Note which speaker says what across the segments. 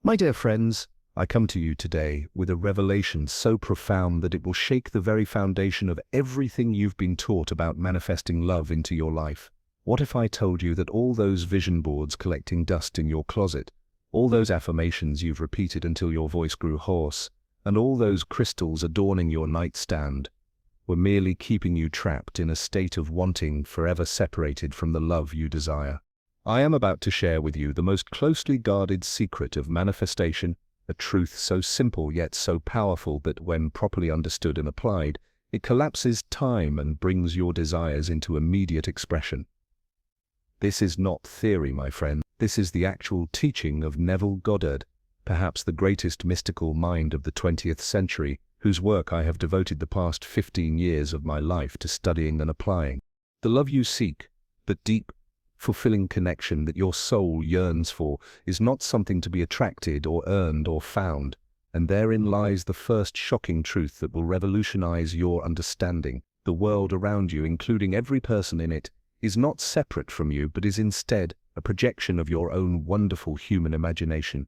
Speaker 1: My dear friends, I come to you today with a revelation so profound that it will shake the very foundation of everything you've been taught about manifesting love into your life. What if I told you that all those vision boards collecting dust in your closet, all those affirmations you've repeated until your voice grew hoarse, and all those crystals adorning your nightstand were merely keeping you trapped in a state of wanting, forever separated from the love you desire? I am about to share with you the most closely guarded secret of manifestation, a truth so simple yet so powerful that when properly understood and applied, it collapses time and brings your desires into immediate expression. This is not theory, my friend. This is the actual teaching of Neville Goddard, perhaps the greatest mystical mind of the 20th century, whose work I have devoted the past 15 years of my life to studying and applying. The love you seek, the deep, fulfilling connection that your soul yearns for, is not something to be attracted or earned or found, and therein lies the first shocking truth that will revolutionize your understanding. The world around you, including every person in it, is not separate from you, but is instead a projection of your own wonderful human imagination.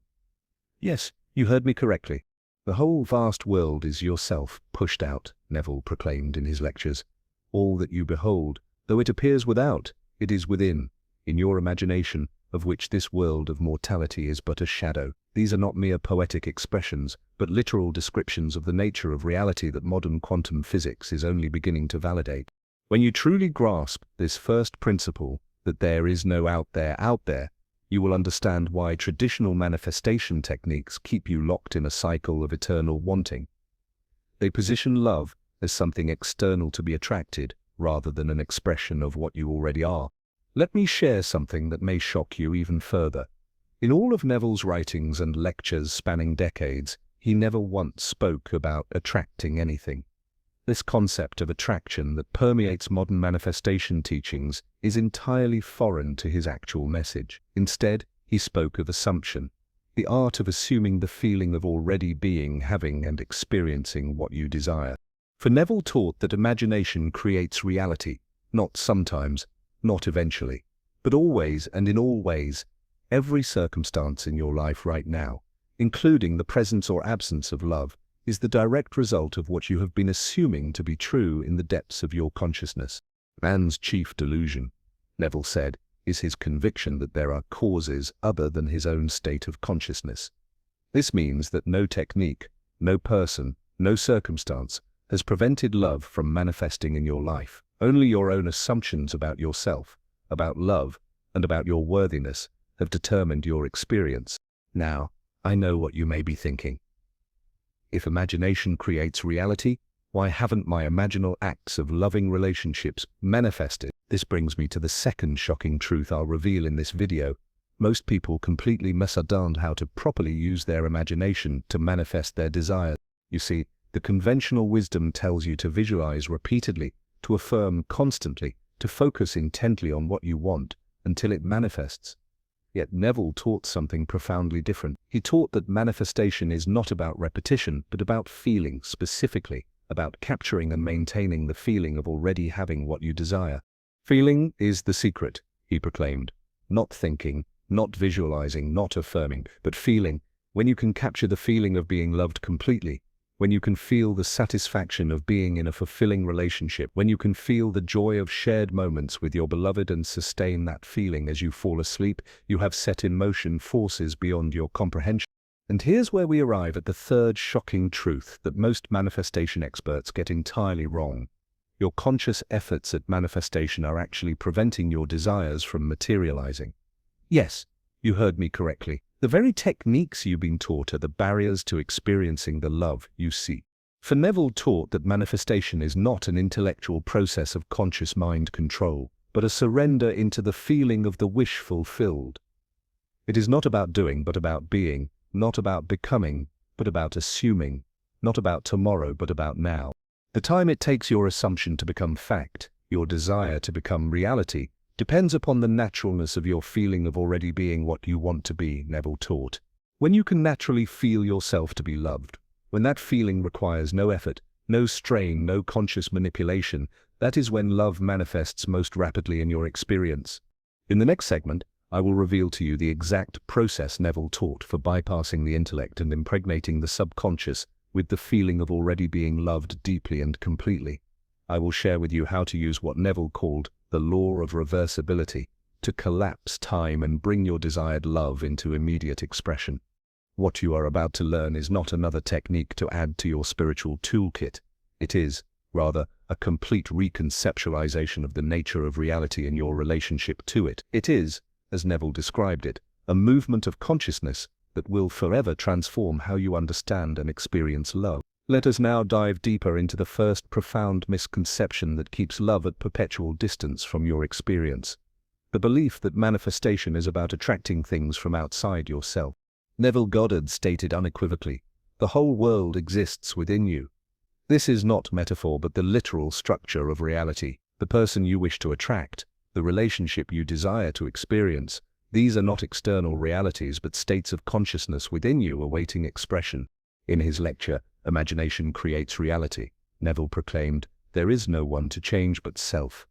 Speaker 1: Yes, you heard me correctly. The whole vast world is yourself pushed out, Neville proclaimed in his lectures. All that you behold, though it appears without, it is within, in your imagination, of which this world of mortality is but a shadow. These are not mere poetic expressions, but literal descriptions of the nature of reality that modern quantum physics is only beginning to validate. When you truly grasp this first principle, that there is no out there, you will understand why traditional manifestation techniques keep you locked in a cycle of eternal wanting. They position love as something external to be attracted, rather than an expression of what you already are. Let me share something that may shock you even further. In all of Neville's writings and lectures spanning decades, he never once spoke about attracting anything. This concept of attraction that permeates modern manifestation teachings is entirely foreign to his actual message. Instead, he spoke of assumption, the art of assuming the feeling of already being, having, and experiencing what you desire. For Neville taught that imagination creates reality, not sometimes, not eventually, but always and in all ways. Every circumstance in your life right now, including the presence or absence of love, is the direct result of what you have been assuming to be true in the depths of your consciousness. Man's chief delusion, Neville said, is his conviction that there are causes other than his own state of consciousness. This means that no technique, no person, no circumstance has prevented love from manifesting in your life. Only your own assumptions about yourself, about love, and about your worthiness have determined your experience. Now, I know what you may be thinking. If imagination creates reality, why haven't my imaginal acts of loving relationships manifested? This brings me to the second shocking truth I'll reveal in this video. Most people completely misunderstand how to properly use their imagination to manifest their desires. You see, the conventional wisdom tells you to visualize repeatedly, to affirm constantly, to focus intently on what you want until it manifests. Yet Neville taught something profoundly different. He taught that manifestation is not about repetition, but about feeling, specifically about capturing and maintaining the feeling of already having what you desire. Feeling is the secret, he proclaimed. Not thinking, not visualizing, not affirming, but feeling. When you can capture the feeling of being loved completely, when you can feel the satisfaction of being in a fulfilling relationship, when you can feel the joy of shared moments with your beloved and sustain that feeling as you fall asleep, you have set in motion forces beyond your comprehension. And here's where we arrive at the third shocking truth that most manifestation experts get entirely wrong. Your conscious efforts at manifestation are actually preventing your desires from materializing. Yes, you heard me correctly. The very techniques you've been taught are the barriers to experiencing the love you seek. For Neville taught that manifestation is not an intellectual process of conscious mind control, but a surrender into the feeling of the wish fulfilled. It is not about doing, but about being, not about becoming, but about assuming, not about tomorrow, but about now. The time it takes your assumption to become fact, your desire to become reality, depends upon the naturalness of your feeling of already being what you want to be, Neville taught. When you can naturally feel yourself to be loved, when that feeling requires no effort, no strain, no conscious manipulation, that is when love manifests most rapidly in your experience. In the next segment, I will reveal to you the exact process Neville taught for bypassing the intellect and impregnating the subconscious with the feeling of already being loved deeply and completely. I will share with you how to use what Neville called the law of reversibility to collapse time and bring your desired love into immediate expression. What you are about to learn is not another technique to add to your spiritual toolkit. It is, rather, a complete reconceptualization of the nature of reality and your relationship to it. It is, as Neville described it, a movement of consciousness that will forever transform how you understand and experience love. Let us now dive deeper into the first profound misconception that keeps love at perpetual distance from your experience: the belief that manifestation is about attracting things from outside yourself. Neville Goddard stated unequivocally, "The whole world exists within you." This is not metaphor but the literal structure of reality. The person you wish to attract, the relationship you desire to experience, these are not external realities but states of consciousness within you awaiting expression. In his lecture, "Imagination Creates Reality," Neville proclaimed, "There is no one to change but self.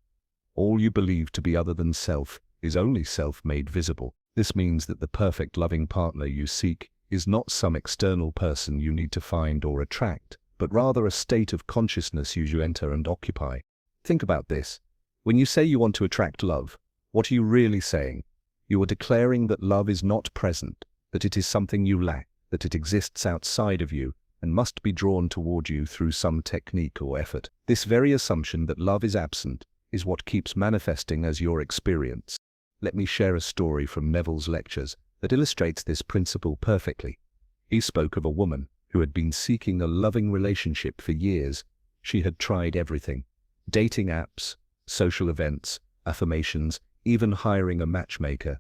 Speaker 1: All you believe to be other than self is only self made visible." This means that the perfect loving partner you seek is not some external person you need to find or attract, but rather a state of consciousness you enter and occupy. Think about this. When you say you want to attract love, what are you really saying? You are declaring that love is not present, that it is something you lack, that it exists outside of you and must be drawn toward you through some technique or effort. This very assumption that love is absent is what keeps manifesting as your experience. Let me share a story from Neville's lectures that illustrates this principle perfectly. He spoke of a woman who had been seeking a loving relationship for years. She had tried everything: dating apps, social events, affirmations, even hiring a matchmaker.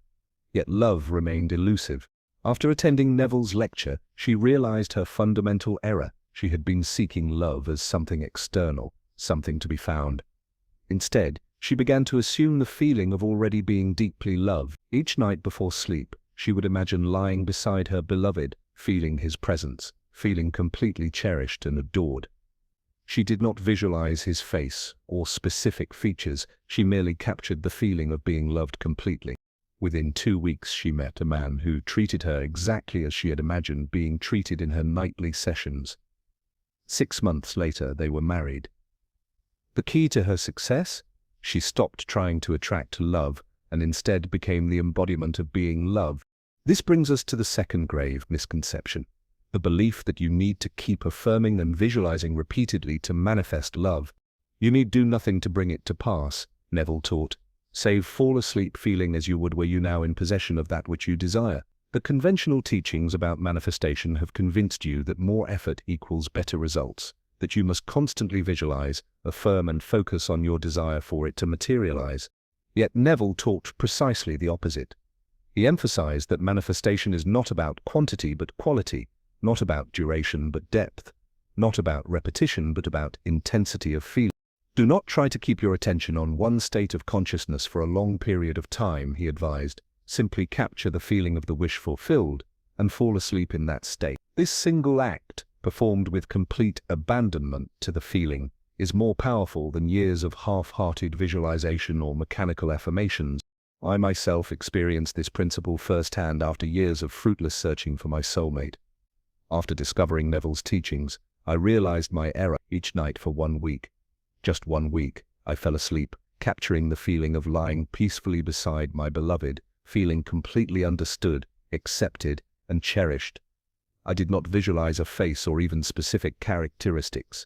Speaker 1: Yet love remained elusive. After attending Neville's lecture, she realized her fundamental error. She had been seeking love as something external, something to be found. Instead, she began to assume the feeling of already being deeply loved. Each night before sleep, she would imagine lying beside her beloved, feeling his presence, feeling completely cherished and adored. She did not visualize his face or specific features, she merely captured the feeling of being loved completely. Within 2 weeks she met a man who treated her exactly as she had imagined being treated in her nightly sessions. 6 months later they were married. The key to her success? She stopped trying to attract love and instead became the embodiment of being loved. This brings us to the second grave misconception: the belief that you need to keep affirming and visualizing repeatedly to manifest love. You need do nothing to bring it to pass, Neville taught, save fall asleep feeling as you would were you now in possession of that which you desire. The conventional teachings about manifestation have convinced you that more effort equals better results, that you must constantly visualize, affirm and focus on your desire for it to materialize. Yet Neville taught precisely the opposite. He emphasized that manifestation is not about quantity but quality, not about duration but depth, not about repetition but about intensity of feeling. Do not try to keep your attention on one state of consciousness for a long period of time, he advised. Simply capture the feeling of the wish fulfilled and fall asleep in that state. This single act, performed with complete abandonment to the feeling, is more powerful than years of half-hearted visualization or mechanical affirmations. I myself experienced this principle firsthand after years of fruitless searching for my soulmate. After discovering Neville's teachings, I realized my error. Each night for 1 week. Just 1 week, I fell asleep, capturing the feeling of lying peacefully beside my beloved, feeling completely understood, accepted, and cherished. I did not visualize a face or even specific characteristics.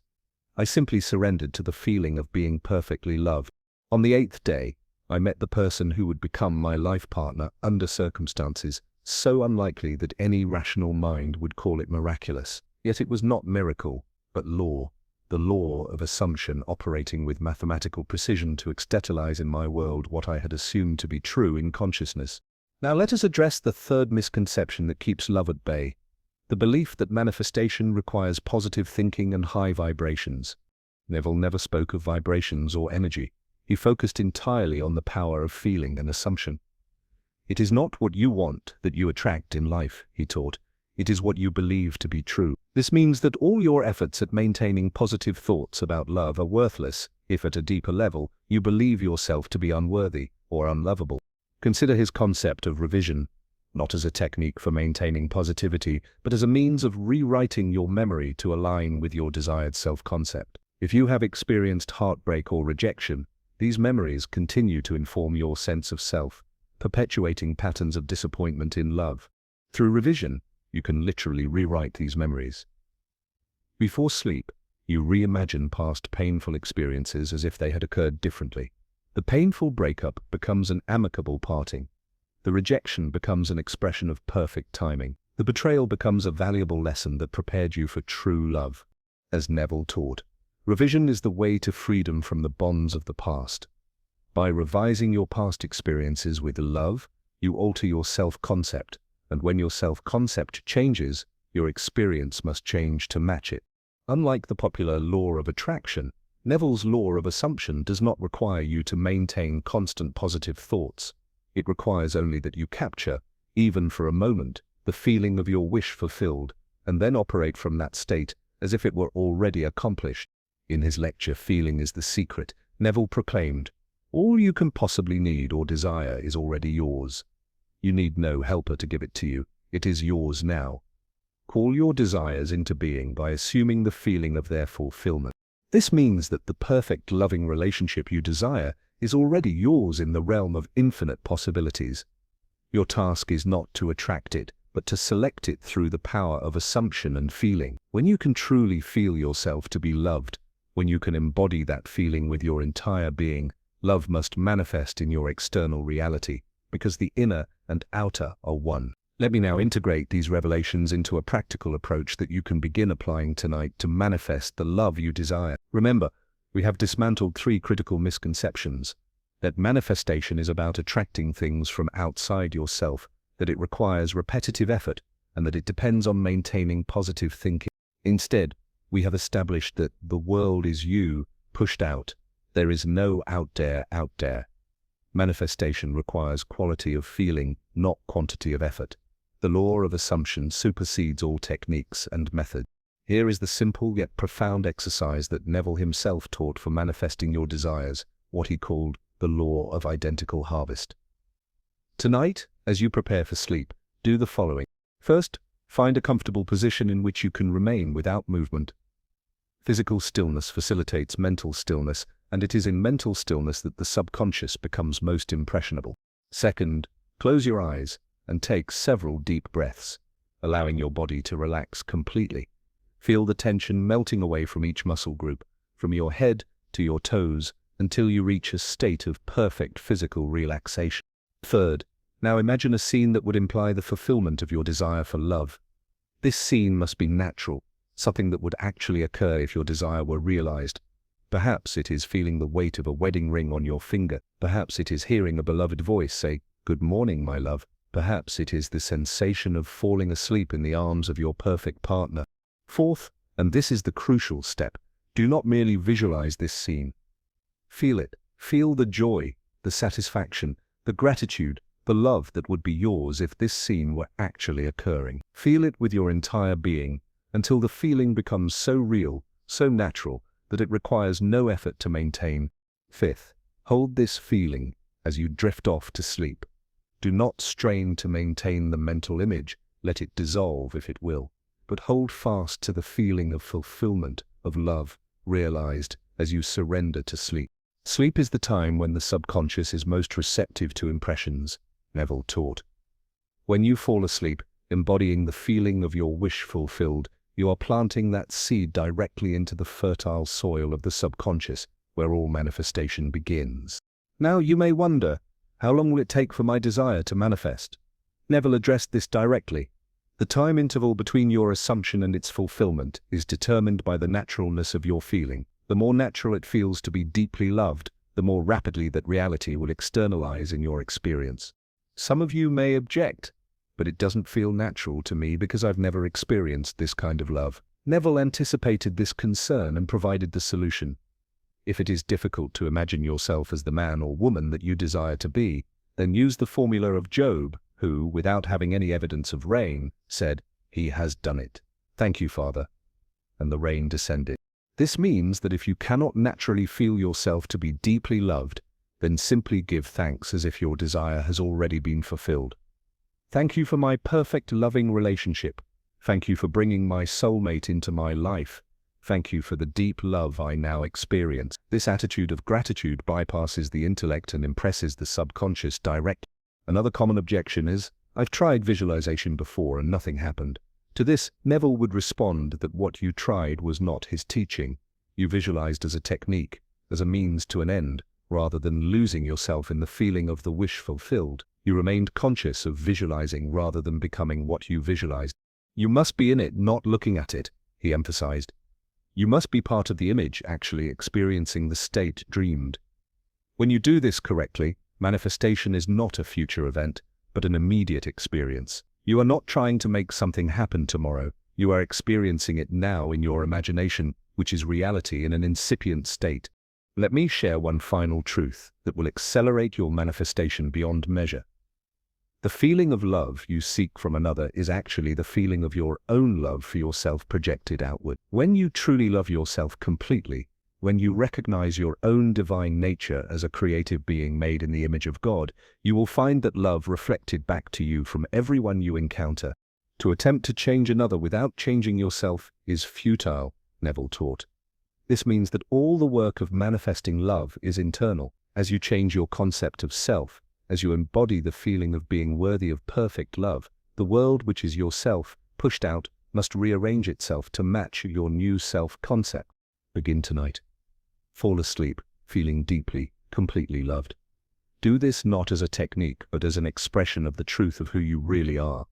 Speaker 1: I simply surrendered to the feeling of being perfectly loved. On the 8th day, I met the person who would become my life partner under circumstances so unlikely that any rational mind would call it miraculous. Yet it was not miracle, but law, the law of assumption operating with mathematical precision to externalize in my world what I had assumed to be true in consciousness. Now let us address the third misconception that keeps love at bay: the belief that manifestation requires positive thinking and high vibrations. Neville never spoke of vibrations or energy. He focused entirely on the power of feeling and assumption. It is not what you want that you attract in life, he taught. It is what you believe to be true. This means that all your efforts at maintaining positive thoughts about love are worthless if at a deeper level you believe yourself to be unworthy or unlovable. Consider his concept of revision, not as a technique for maintaining positivity, but as a means of rewriting your memory to align with your desired self-concept. If you have experienced heartbreak or rejection, these memories continue to inform your sense of self, perpetuating patterns of disappointment in love. Through revision, you can literally rewrite these memories. Before sleep, you reimagine past painful experiences as if they had occurred differently. The painful breakup becomes an amicable parting. The rejection becomes an expression of perfect timing. The betrayal becomes a valuable lesson that prepared you for true love. As Neville taught, revision is the way to freedom from the bonds of the past. By revising your past experiences with love, you alter your self-concept, and when your self-concept changes, your experience must change to match it. Unlike the popular law of attraction, Neville's law of assumption does not require you to maintain constant positive thoughts. It requires only that you capture, even for a moment, the feeling of your wish fulfilled, and then operate from that state as if it were already accomplished. In his lecture, "Feeling is the Secret," Neville proclaimed, "All you can possibly need or desire is already yours. You need no helper to give it to you. It is yours now. Call your desires into being by assuming the feeling of their fulfillment." This means that the perfect loving relationship you desire is already yours in the realm of infinite possibilities. Your task is not to attract it, but to select it through the power of assumption and feeling. When you can truly feel yourself to be loved, when you can embody that feeling with your entire being, love must manifest in your external reality, because the inner and outer are one. Let me now integrate these revelations into a practical approach that you can begin applying tonight to manifest the love you desire. Remember, we have dismantled 3 critical misconceptions: that manifestation is about attracting things from outside yourself, that it requires repetitive effort, and that it depends on maintaining positive thinking. Instead, we have established that the world is you, pushed out. There is no out there. Manifestation requires quality of feeling, not quantity of effort. The law of assumption supersedes all techniques and methods. Here is the simple yet profound exercise that Neville himself taught for manifesting your desires, what he called the law of identical harvest. Tonight, as you prepare for sleep, do the following. First, find a comfortable position in which you can remain without movement. Physical stillness facilitates mental stillness, and it is in mental stillness that the subconscious becomes most impressionable. Second, close your eyes and take several deep breaths, allowing your body to relax completely. Feel the tension melting away from each muscle group, from your head to your toes, until you reach a state of perfect physical relaxation. Third, now imagine a scene that would imply the fulfillment of your desire for love. This scene must be natural, something that would actually occur if your desire were realized. Perhaps it is feeling the weight of a wedding ring on your finger. Perhaps it is hearing a beloved voice say, "Good morning, my love." Perhaps it is the sensation of falling asleep in the arms of your perfect partner. Fourth, and this is the crucial step, do not merely visualize this scene. Feel it. Feel the joy, the satisfaction, the gratitude, the love that would be yours if this scene were actually occurring. Feel it with your entire being, until the feeling becomes so real, so natural, that it requires no effort to maintain. Fifth, hold this feeling as you drift off to sleep. Do not strain to maintain the mental image, let it dissolve if it will, but hold fast to the feeling of fulfillment, of love, realized as you surrender to sleep. Sleep is the time when the subconscious is most receptive to impressions, Neville taught. When you fall asleep, embodying the feeling of your wish fulfilled, you are planting that seed directly into the fertile soil of the subconscious, where all manifestation begins. Now you may wonder, how long will it take for my desire to manifest? Neville addressed this directly. The time interval between your assumption and its fulfillment is determined by the naturalness of your feeling. The more natural it feels to be deeply loved, the more rapidly that reality will externalize in your experience. Some of you may object, but it doesn't feel natural to me because I've never experienced this kind of love. Neville anticipated this concern and provided the solution. If it is difficult to imagine yourself as the man or woman that you desire to be, then use the formula of Job, who, without having any evidence of rain, said, "He has done it. Thank you, Father." And the rain descended. This means that if you cannot naturally feel yourself to be deeply loved, then simply give thanks as if your desire has already been fulfilled. Thank you for my perfect loving relationship. Thank you for bringing my soulmate into my life. Thank you for the deep love I now experience. This attitude of gratitude bypasses the intellect and impresses the subconscious directly. Another common objection is, I've tried visualization before and nothing happened. To this, Neville would respond that what you tried was not his teaching. You visualized as a technique, as a means to an end, rather than losing yourself in the feeling of the wish fulfilled. You remained conscious of visualizing rather than becoming what you visualized. You must be in it, not looking at it, he emphasized. You must be part of the image, actually experiencing the state dreamed. When you do this correctly, manifestation is not a future event, but an immediate experience. You are not trying to make something happen tomorrow. You are experiencing it now in your imagination, which is reality in an incipient state. Let me share one final truth that will accelerate your manifestation beyond measure. The feeling of love you seek from another is actually the feeling of your own love for yourself projected outward. When you truly love yourself completely, when you recognize your own divine nature as a creative being made in the image of God, you will find that love reflected back to you from everyone you encounter. To attempt to change another without changing yourself is futile, Neville taught. This means that all the work of manifesting love is internal. As you change your concept of self, as you embody the feeling of being worthy of perfect love, the world which is yourself, pushed out, must rearrange itself to match your new self-concept. Begin tonight. Fall asleep, feeling deeply, completely loved. Do this not as a technique, but as an expression of the truth of who you really are.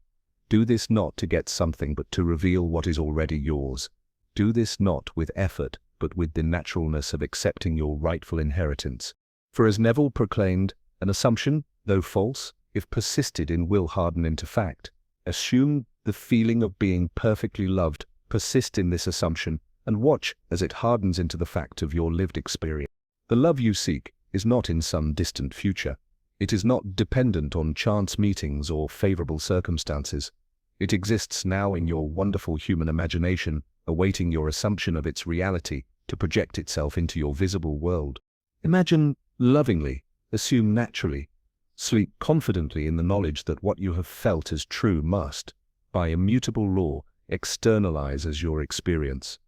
Speaker 1: Do this not to get something, but to reveal what is already yours. Do this not with effort, but with the naturalness of accepting your rightful inheritance. For as Neville proclaimed, an assumption, though false, if persisted in, will harden into fact. Assume the feeling of being perfectly loved, persist in this assumption, and watch as it hardens into the fact of your lived experience. The love you seek is not in some distant future. It is not dependent on chance meetings or favorable circumstances. It exists now in your wonderful human imagination, awaiting your assumption of its reality to project itself into your visible world. Imagine lovingly, assume naturally, sleep confidently in the knowledge that what you have felt as true must, by immutable law, externalize as your experience.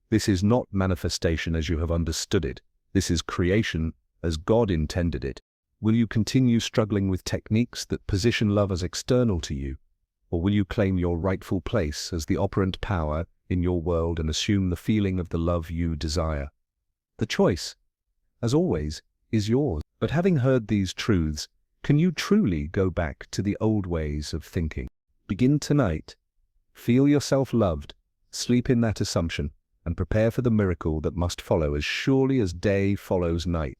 Speaker 1: This is not manifestation as you have understood it. This is creation as God intended it. Will you continue struggling with techniques that position love as external to you? Or will you claim your rightful place as the operant power in your world and assume the feeling of the love you desire? The choice, as always, is yours. But having heard these truths, can you truly go back to the old ways of thinking? Begin tonight. Feel yourself loved, sleep in that assumption, and prepare for the miracle that must follow as surely as day follows night.